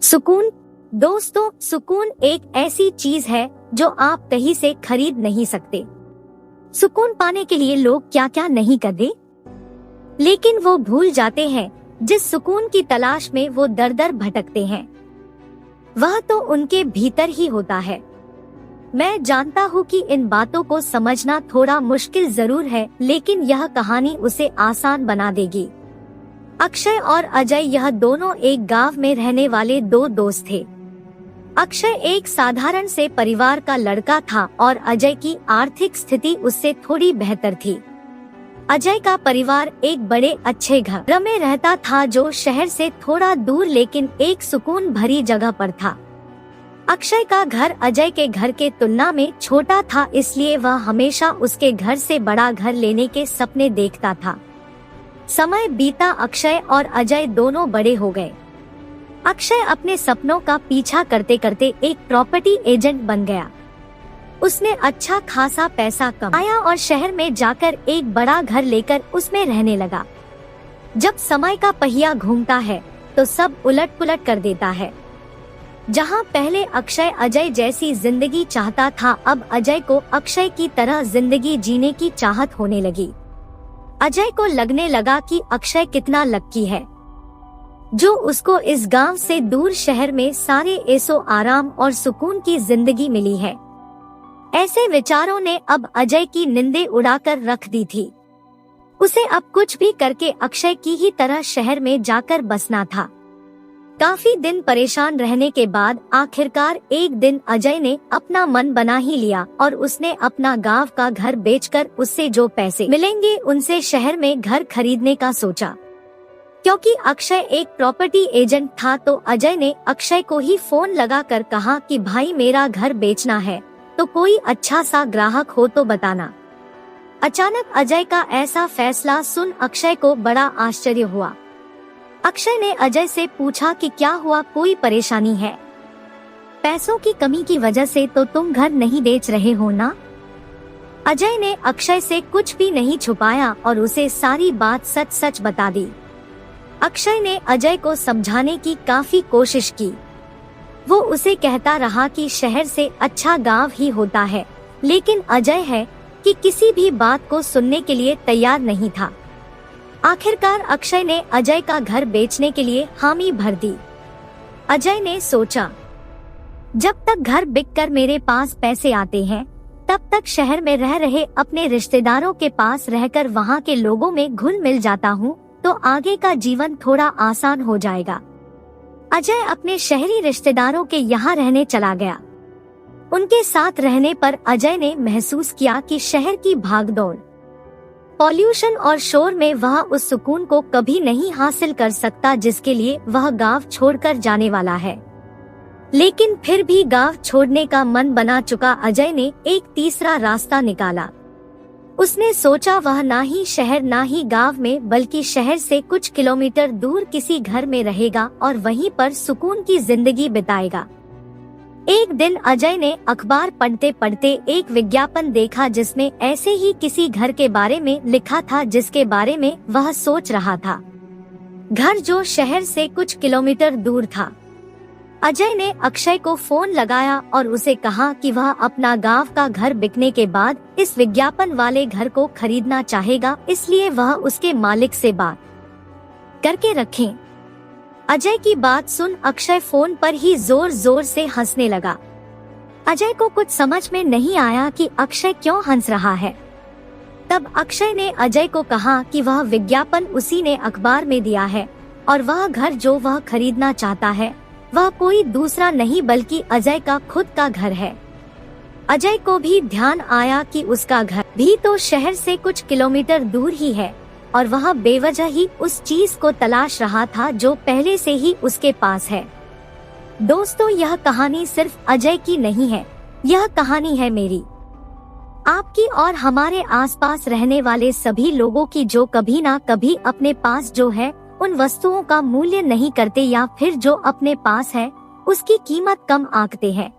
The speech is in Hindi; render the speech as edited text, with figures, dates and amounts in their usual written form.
सुकून। दोस्तों, सुकून एक ऐसी चीज है जो आप कहीं से खरीद नहीं सकते। सुकून पाने के लिए लोग क्या क्या नहीं करते, लेकिन वो भूल जाते हैं जिस सुकून की तलाश में वो दर दर भटकते हैं, वह तो उनके भीतर ही होता है। मैं जानता हूँ कि इन बातों को समझना थोड़ा मुश्किल जरूर है, लेकिन यह कहानी उसे आसान बना देगी। अक्षय और अजय यह दोनों एक गांव में रहने वाले दो दोस्त थे। अक्षय एक साधारण से परिवार का लड़का था और अजय की आर्थिक स्थिति उससे थोड़ी बेहतर थी। अजय का परिवार एक बड़े अच्छे घर में रहता था जो शहर से थोड़ा दूर लेकिन एक सुकून भरी जगह पर था। अक्षय का घर अजय के घर के तुलना में छोटा था, इसलिए वह हमेशा उसके घर से बड़ा घर लेने के सपने देखता था। समय बीता, अक्षय और अजय दोनों बड़े हो गए। अक्षय अपने सपनों का पीछा करते करते एक प्रॉपर्टी एजेंट बन गया। उसने अच्छा खासा पैसा कमाया और शहर में जाकर एक बड़ा घर लेकर उसमें रहने लगा। जब समय का पहिया घूमता है तो सब उलट पुलट कर देता है। जहां पहले अक्षय अजय जैसी जिंदगी चाहता था, अब अजय को अक्षय की तरह जिंदगी जीने की चाहत होने लगी। अजय को लगने लगा कि अक्षय कितना लक्की है जो उसको इस गांव से दूर शहर में सारे ऐशो आराम और सुकून की जिंदगी मिली है। ऐसे विचारों ने अब अजय की नींदें उड़ाकर रख दी थी। उसे अब कुछ भी करके अक्षय की ही तरह शहर में जाकर बसना था। काफी दिन परेशान रहने के बाद आखिरकार एक दिन अजय ने अपना मन बना ही लिया और उसने अपना गांव का घर बेचकर उससे जो पैसे मिलेंगे उनसे शहर में घर खरीदने का सोचा। क्योंकि अक्षय एक प्रॉपर्टी एजेंट था तो अजय ने अक्षय को ही फोन लगाकर कहा कि भाई, मेरा घर बेचना है, तो कोई अच्छा सा ग्राहक हो तो बताना। अचानक अजय का ऐसा फैसला सुन अक्षय को बड़ा आश्चर्य हुआ। अक्षय ने अजय से पूछा कि क्या हुआ, कोई परेशानी है? पैसों की कमी की वजह से तो तुम घर नहीं बेच रहे हो ना? अजय ने अक्षय से कुछ भी नहीं छुपाया और उसे सारी बात सच सच बता दी। अक्षय ने अजय को समझाने की काफी कोशिश की। वो उसे कहता रहा कि शहर से अच्छा गांव ही होता है, लेकिन अजय है कि किसी भी बात को सुनने के लिए तैयार नहीं था। आखिरकार अक्षय ने अजय का घर बेचने के लिए हामी भर दी। अजय ने सोचा, जब तक घर बिककर मेरे पास पैसे आते हैं, तब तक शहर में रह रहे अपने रिश्तेदारों के पास रहकर वहाँ के लोगों में घुल मिल जाता हूँ तो आगे का जीवन थोड़ा आसान हो जाएगा। अजय अपने शहरी रिश्तेदारों के यहाँ रहने चला गया। उनके साथ रहने पर अजय ने महसूस किया कि शहर की भागदौड़, पॉल्यूशन और शोर में वह उस सुकून को कभी नहीं हासिल कर सकता जिसके लिए वह गांव छोड़कर जाने वाला है। लेकिन फिर भी गांव छोड़ने का मन बना चुका अजय ने एक तीसरा रास्ता निकाला। उसने सोचा वह ना ही शहर ना ही गांव में बल्कि शहर से कुछ किलोमीटर दूर किसी घर में रहेगा और वहीं पर सुकून की जिंदगी बिताएगा। एक दिन अजय ने अखबार पढ़ते पढ़ते एक विज्ञापन देखा जिसमें ऐसे ही किसी घर के बारे में लिखा था जिसके बारे में वह सोच रहा था, घर जो शहर से कुछ किलोमीटर दूर था। अजय ने अक्षय को फोन लगाया और उसे कहा कि वह अपना गांव का घर बिकने के बाद इस विज्ञापन वाले घर को खरीदना चाहेगा, इसलिए वह उसके मालिक से बात करके रखें। अजय की बात सुन अक्षय फोन पर ही जोर जोर से हंसने लगा। अजय को कुछ समझ में नहीं आया कि अक्षय क्यों हंस रहा है। तब अक्षय ने अजय को कहा कि वह विज्ञापन उसी ने अखबार में दिया है और वह घर जो वह खरीदना चाहता है वह कोई दूसरा नहीं बल्कि अजय का खुद का घर है। अजय को भी ध्यान आया कि उसका घर भी तो शहर से कुछ किलोमीटर दूर ही है और वह बेवजह ही उस चीज को तलाश रहा था जो पहले से ही उसके पास है। दोस्तों, यह कहानी सिर्फ अजय की नहीं है, यह कहानी है मेरी, आपकी और हमारे आसपास रहने वाले सभी लोगों की जो कभी ना कभी अपने पास जो है उन वस्तुओं का मूल्य नहीं करते या फिर जो अपने पास है उसकी कीमत कम आंकते हैं।